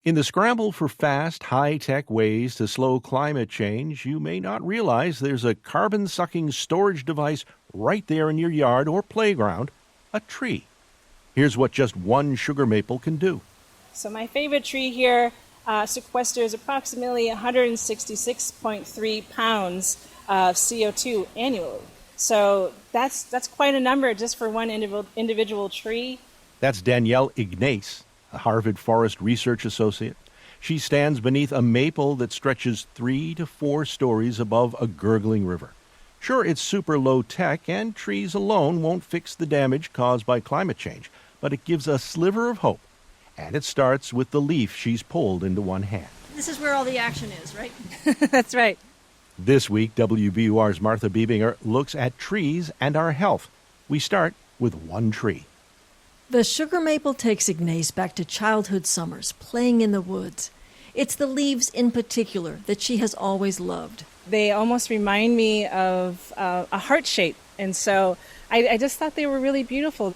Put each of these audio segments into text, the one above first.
In the scramble for fast, high-tech ways to slow climate change, you may not realize there's a carbon-sucking storage device right there in your yard or playground, a tree. Here's what just one sugar maple can do. So my favorite tree here sequesters approximately 166.3 pounds of CO2 annually. So that's quite a number just for one individual tree. That's Danielle Ignace, a Harvard Forest Research Associate. She stands beneath a maple that stretches 3 to 4 stories above a gurgling river. Sure, it's super low tech, and trees alone won't fix the damage caused by climate change, but it gives a sliver of hope. And it starts with the leaf she's pulled into one hand. This is where all the action is, right? That's right. This week, WBUR's Martha Biebinger looks at trees and our health. We start with one tree. The sugar maple takes Ignace back to childhood summers, playing in the woods. It's the leaves in particular that she has always loved. They almost remind me of a heart shape, and so I just thought they were really beautiful.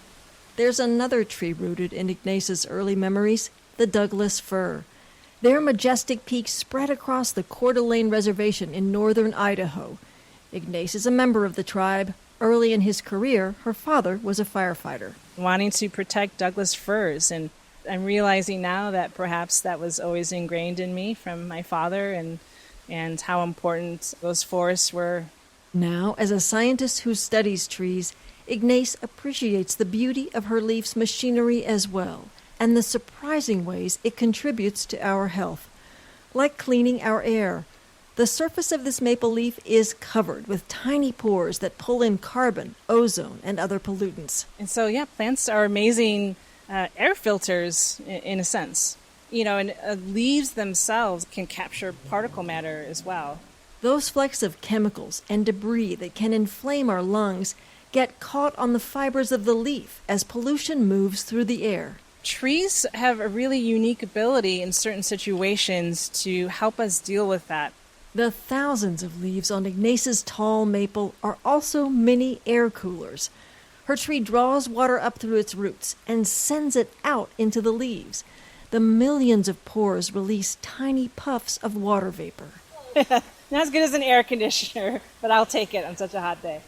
There's another tree rooted in Ignace's early memories, the Douglas fir. Their majestic peaks spread across the Coeur d'Alene Reservation in northern Idaho. Ignace is a member of the tribe. Early in his career, her father was a firefighter. Wanting to protect Douglas firs, and I'm realizing now that perhaps that was always ingrained in me from my father and how important those forests were. Now, as a scientist who studies trees, Ignace appreciates the beauty of her leaf's machinery as well, and the surprising ways it contributes to our health. Like cleaning our air, the surface of this maple leaf is covered with tiny pores that pull in carbon, ozone, and other pollutants. And so, plants are amazing air filters in a sense. And leaves themselves can capture particle matter as well. Those flecks of chemicals and debris that can inflame our lungs get caught on the fibers of the leaf as pollution moves through the air. Trees have a really unique ability in certain situations to help us deal with that. The thousands of leaves on Ignace's tall maple are also mini air coolers. Her tree draws water up through its roots and sends it out into the leaves. The millions of pores release tiny puffs of water vapor. Not as good as an air conditioner, but I'll take it on such a hot day.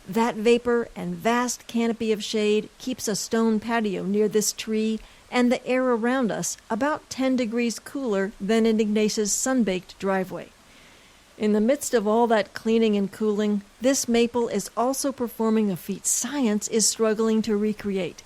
That vapor and vast canopy of shade keeps a stone patio near this tree and the air around us about 10 degrees cooler than in Ignace's sun-baked driveway. In the midst of all that cleaning and cooling, this maple is also performing a feat science is struggling to recreate.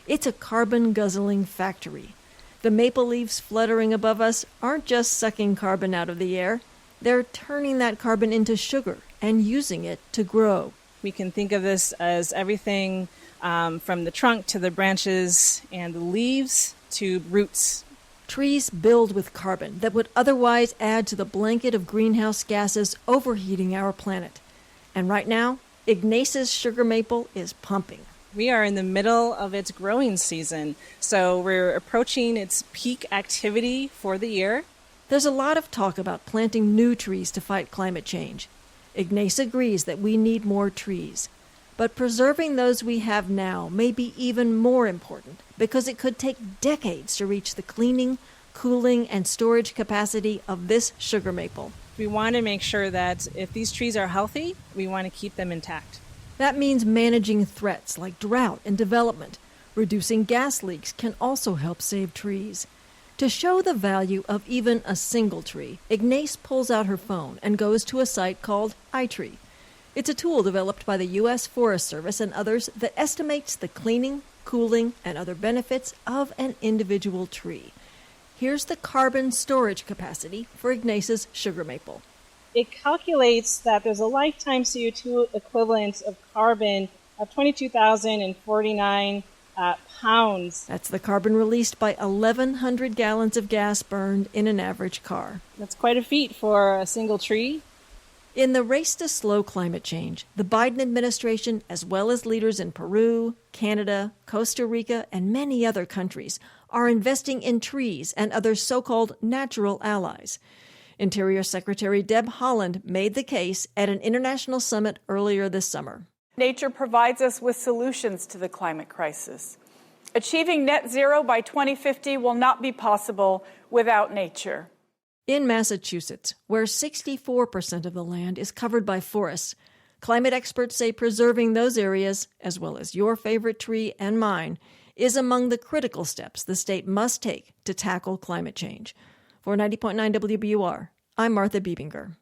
It's a carbon-guzzling factory. The maple leaves fluttering above us aren't just sucking carbon out of the air. They're turning that carbon into sugar and using it to grow. We can think of this as everything from the trunk to the branches and the leaves to roots. Trees build with carbon that would otherwise add to the blanket of greenhouse gases overheating our planet. And right now, Ignace's sugar maple is pumping. We are in the middle of its growing season, so we're approaching its peak activity for the year. There's a lot of talk about planting new trees to fight climate change. Ignace agrees that we need more trees. But preserving those we have now may be even more important because it could take decades to reach the cleaning, cooling, and storage capacity of this sugar maple. We want to make sure that if these trees are healthy, we want to keep them intact. That means managing threats like drought and development. Reducing gas leaks can also help save trees. To show the value of even a single tree, Ignace pulls out her phone and goes to a site called iTree. It's a tool developed by the U.S. Forest Service and others that estimates the cleaning, cooling, and other benefits of an individual tree. Here's the carbon storage capacity for Ignace's sugar maple. It calculates that there's a lifetime CO2 equivalent of carbon of 22,049 pounds. That's the carbon released by 1,100 gallons of gas burned in an average car. That's quite a feat for a single tree. In the race to slow climate change, the Biden administration, as well as leaders in Peru, Canada, Costa Rica, and many other countries, are investing in trees and other so-called natural allies. Interior Secretary Deb Haaland made the case at an international summit earlier this summer. Nature provides us with solutions to the climate crisis. Achieving net zero by 2050 will not be possible without nature. In Massachusetts, where 64% of the land is covered by forests, climate experts say preserving those areas, as well as your favorite tree and mine, is among the critical steps the state must take to tackle climate change. For 90.9 WBUR, I'm Martha Biebinger.